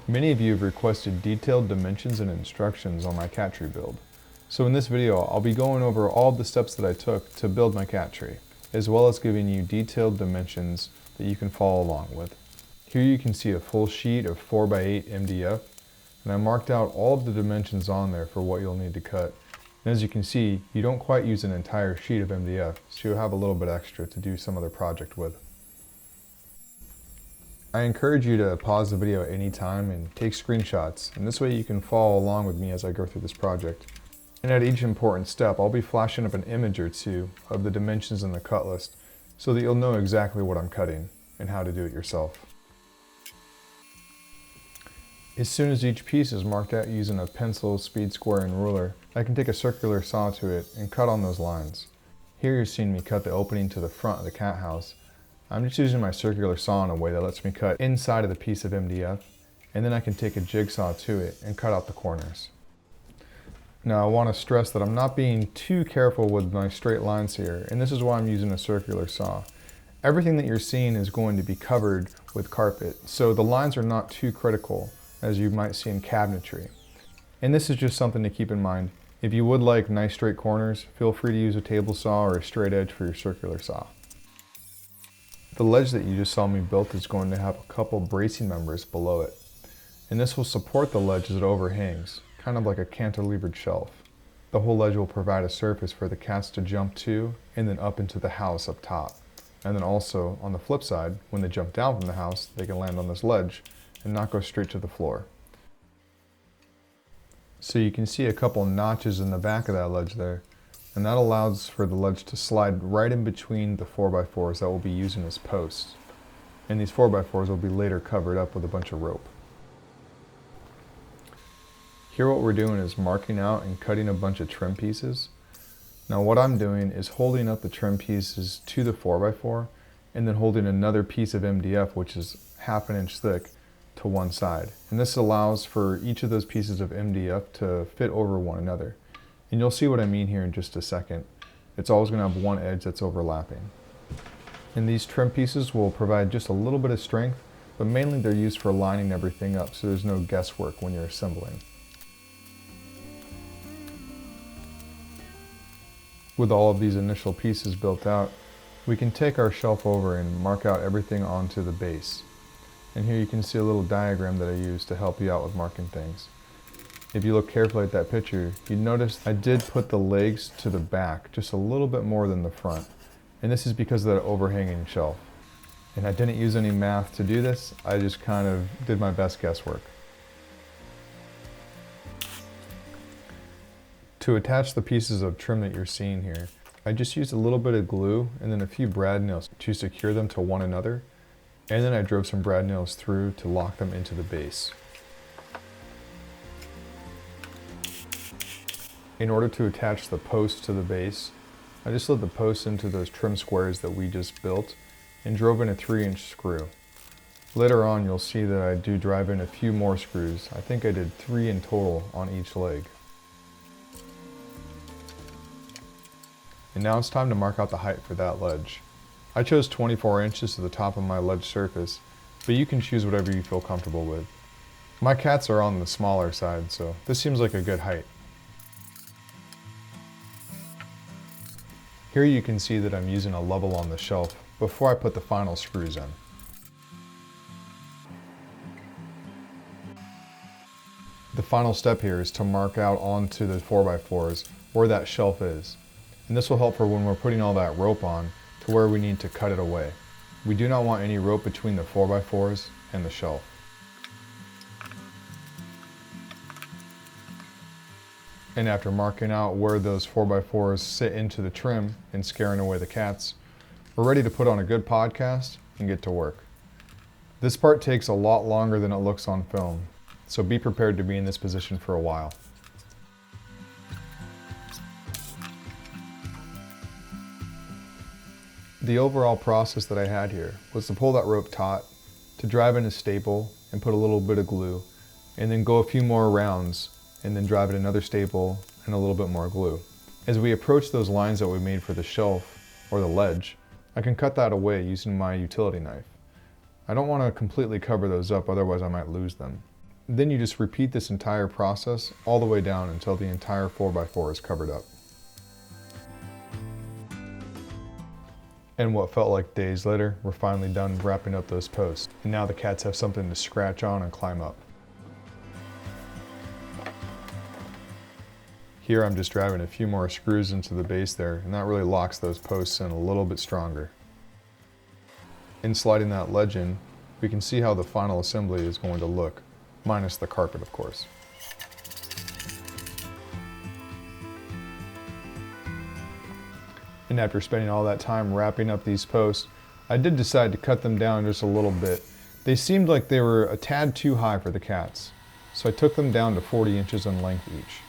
Many of you have requested detailed dimensions and instructions on my cat tree build. So in this video, I'll be going over all the steps that I took to build my cat tree, as well as giving you detailed dimensions that you can follow along with. Here you can see a full sheet of 4x8 MDF, and I marked out all of the dimensions on there for what you'll need to cut. And as you can see, you don't quite use an entire sheet of MDF, so you'll have a little bit extra to do some other project with. I encourage you to pause the video at any time and take screenshots, and this way you can follow along with me as I go through this project. And at each important step, I'll be flashing up an image or two of the dimensions in the cut list so that you'll know exactly what I'm cutting and how to do it yourself. As soon as each piece is marked out using a pencil, speed square, and ruler, I can take a circular saw to it and cut on those lines. Here you're seeing me cut the opening to the front of the cat house. I'm just using my circular saw in a way that lets me cut inside of the piece of MDF, and then I can take a jigsaw to it and cut out the corners. Now I want to stress that I'm not being too careful with my straight lines here, and this is why I'm using a circular saw. Everything that you're seeing is going to be covered with carpet, so the lines are not too critical as you might see in cabinetry. And this is just something to keep in mind. If you would like nice straight corners, feel free to use a table saw or a straight edge for your circular saw. The ledge that you just saw me built is going to have a couple bracing members below it. And this will support the ledge as it overhangs, kind of like a cantilevered shelf. The whole ledge will provide a surface for the cats to jump to and then up into the house up top. And then also, on the flip side, when they jump down from the house, they can land on this ledge and not go straight to the floor. So you can see a couple notches in the back of that ledge there. And that allows for the ledge to slide right in between the 4x4s that we'll be using as posts. And these 4x4s will be later covered up with a bunch of rope. Here what we're doing is marking out and cutting a bunch of trim pieces. Now what I'm doing is holding up the trim pieces to the 4x4 and then holding another piece of MDF, which is 1/2 inch thick, to one side. And this allows for each of those pieces of MDF to fit over one another. And you'll see what I mean here in just a second. It's always going to have one edge that's overlapping. And these trim pieces will provide just a little bit of strength, but mainly they're used for lining everything up so there's no guesswork when you're assembling. With all of these initial pieces built out, we can take our shelf over and mark out everything onto the base. And here you can see a little diagram that I used to help you out with marking things. If you look carefully at that picture, you'd notice I did put the legs to the back just a little bit more than the front. And this is because of that overhanging shelf. And I didn't use any math to do this, I just kind of did my best guesswork. To attach the pieces of trim that you're seeing here, I just used a little bit of glue and then a few brad nails to secure them to one another. And then I drove some brad nails through to lock them into the base. In order to attach the post to the base, I just slid the post into those trim squares that we just built and drove in a 3-inch screw. Later on you'll see that I do drive in a few more screws. I think I did 3 in total on each leg. And now it's time to mark out the height for that ledge. I chose 24 inches to the top of my ledge surface, but you can choose whatever you feel comfortable with. My cats are on the smaller side, so this seems like a good height. Here you can see that I'm using a level on the shelf before I put the final screws in. The final step here is to mark out onto the 4x4s where that shelf is. And this will help for when we're putting all that rope on to where we need to cut it away. We do not want any rope between the 4x4s and the shelf. And after marking out where those 4x4s sit into the trim and scaring away the cats, we're ready to put on a good podcast and get to work. This part takes a lot longer than it looks on film, so be prepared to be in this position for a while. The overall process that I had here was to pull that rope taut, to drive in a staple and put a little bit of glue, and then go a few more rounds and then drive in another staple and a little bit more glue. As we approach those lines that we made for the shelf or the ledge, I can cut that away using my utility knife. I don't want to completely cover those up, otherwise I might lose them. Then you just repeat this entire process all the way down until the entire 4x4 is covered up. And what felt like days later, we're finally done wrapping up those posts. And now the cats have something to scratch on and climb up. Here I'm just driving a few more screws into the base there, and that really locks those posts in a little bit stronger. In sliding that ledge in, we can see how the final assembly is going to look, minus the carpet, of course. And after spending all that time wrapping up these posts, I did decide to cut them down just a little bit. They seemed like they were a tad too high for the cats, so I took them down to 40 inches in length each.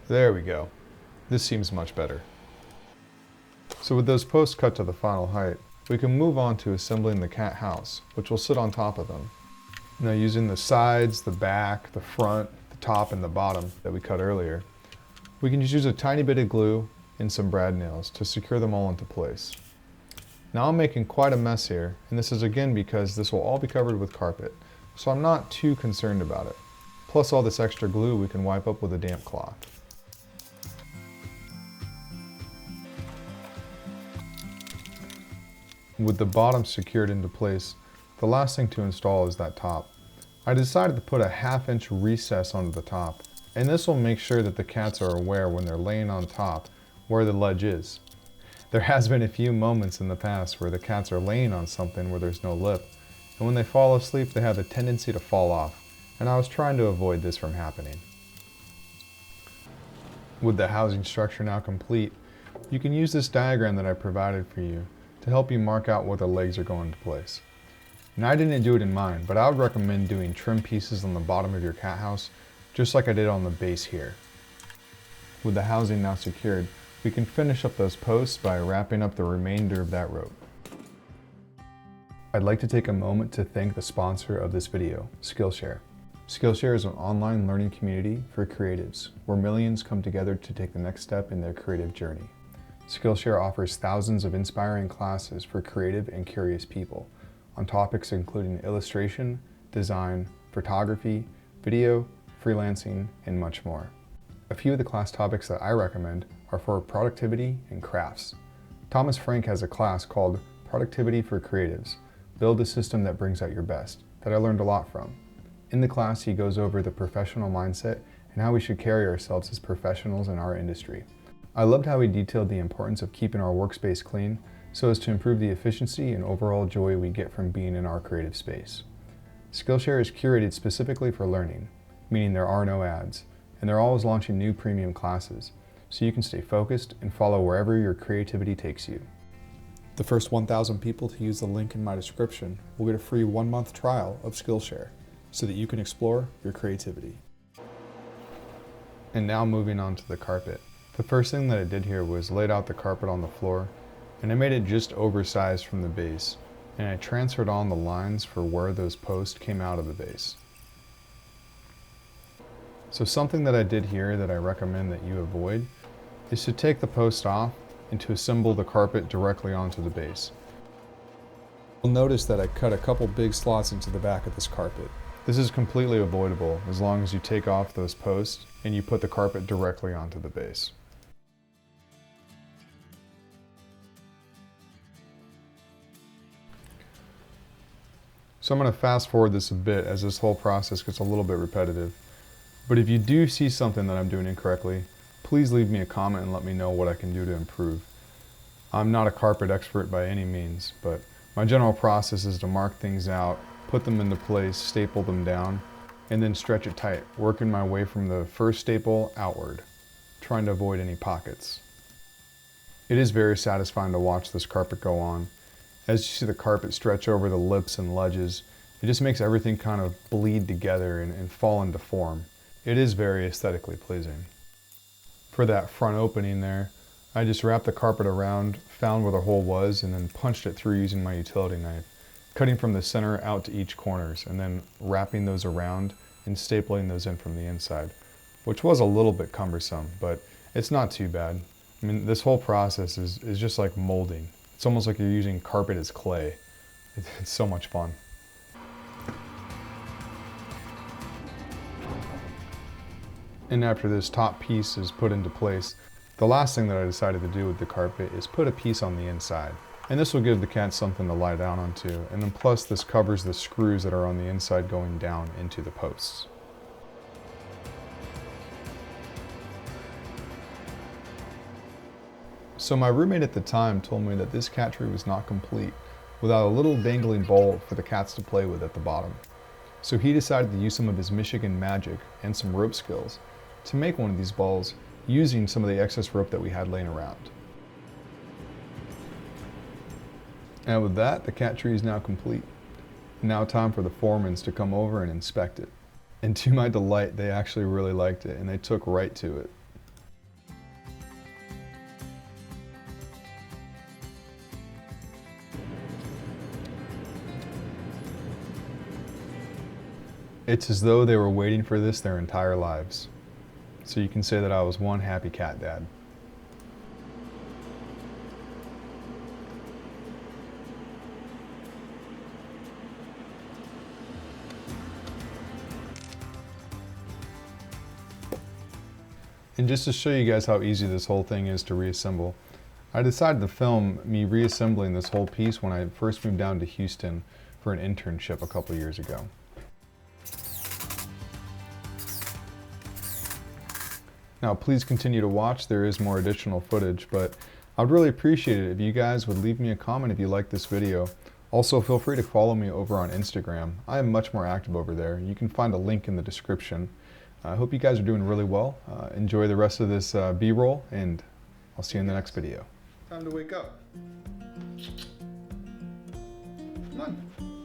There we go. This seems much better. So with those posts cut to the final height, we can move on to assembling the cat house, which will sit on top of them. Now using the sides, the back, the front, the top, and the bottom that we cut earlier, we can just use a tiny bit of glue and some brad nails to secure them all into place. Now I'm making quite a mess here, and this is again because this will all be covered with carpet, so I'm not too concerned about it. Plus all this extra glue we can wipe up with a damp cloth. With the bottom secured into place, the last thing to install is that top. I decided to put a 1/2 inch recess onto the top, and this will make sure that the cats are aware when they're laying on top where the ledge is. There has been a few moments in the past where the cats are laying on something where there's no lip, and when they fall asleep they have a tendency to fall off, and I was trying to avoid this from happening. With the housing structure now complete, you can use this diagram that I provided for you to help you mark out where the legs are going to place. Now I didn't do it in mine, but I would recommend doing trim pieces on the bottom of your cat house, just like I did on the base here. With the housing now secured, we can finish up those posts by wrapping up the remainder of that rope. I'd like to take a moment to thank the sponsor of this video, Skillshare. Skillshare is an online learning community for creatives, where millions come together to take the next step in their creative journey. Skillshare offers thousands of inspiring classes for creative and curious people on topics including illustration, design, photography, video, freelancing, and much more. A few of the class topics that I recommend are for productivity and crafts. Thomas Frank has a class called Productivity for Creatives, Build a System that Brings Out Your Best, that I learned a lot from. In the class, he goes over the professional mindset and how we should carry ourselves as professionals in our industry. I loved how he detailed the importance of keeping our workspace clean so as to improve the efficiency and overall joy we get from being in our creative space. Skillshare is curated specifically for learning, meaning there are no ads, and they're always launching new premium classes, so you can stay focused and follow wherever your creativity takes you. The first 1,000 people to use the link in my description will get a free 1-month trial of Skillshare so that you can explore your creativity. And now moving on to the carpet. The first thing that I did here was laid out the carpet on the floor, and I made it just oversized from the base, and I transferred on the lines for where those posts came out of the base. So something that I did here that I recommend that you avoid is to take the post off and to assemble the carpet directly onto the base. You'll notice that I cut a couple big slots into the back of this carpet. This is completely avoidable as long as you take off those posts and you put the carpet directly onto the base. So I'm going to fast forward this a bit as this whole process gets a little bit repetitive. But if you do see something that I'm doing incorrectly, please leave me a comment and let me know what I can do to improve. I'm not a carpet expert by any means, but my general process is to mark things out, put them into place, staple them down, and then stretch it tight, working my way from the first staple outward, trying to avoid any pockets. It is very satisfying to watch this carpet go on. As you see the carpet stretch over the lips and ledges, it just makes everything kind of bleed together and fall into form. It is very aesthetically pleasing. For that front opening there, I just wrapped the carpet around, found where the hole was, and then punched it through using my utility knife, cutting from the center out to each corners, and then wrapping those around and stapling those in from the inside, which was a little bit cumbersome, but it's not too bad. I mean, this whole process is just like molding. It's almost like you're using carpet as clay. It's so much fun. And after this top piece is put into place, the last thing that I decided to do with the carpet is put a piece on the inside. And this will give the cat something to lie down onto. And then plus this covers the screws that are on the inside going down into the posts. So my roommate at the time told me that this cat tree was not complete without a little dangling ball for the cats to play with at the bottom. So he decided to use some of his Michigan magic and some rope skills to make one of these balls using some of the excess rope that we had laying around. And with that, the cat tree is now complete. Now time for the foremans to come over and inspect it. And to my delight, they actually really liked it and they took right to it. It's as though they were waiting for this their entire lives. So you can say that I was one happy cat dad. And just to show you guys how easy this whole thing is to reassemble, I decided to film me reassembling this whole piece when I first moved down to Houston for an internship a couple years ago. Now please continue to watch, there is more additional footage, but I would really appreciate it if you guys would leave me a comment if you like this video. Also feel free to follow me over on Instagram. I am much more active over there. You can find a link in the description. I hope you guys are doing really well. Enjoy the rest of this B-roll and I'll see you in the next video. Time to wake up. Come on.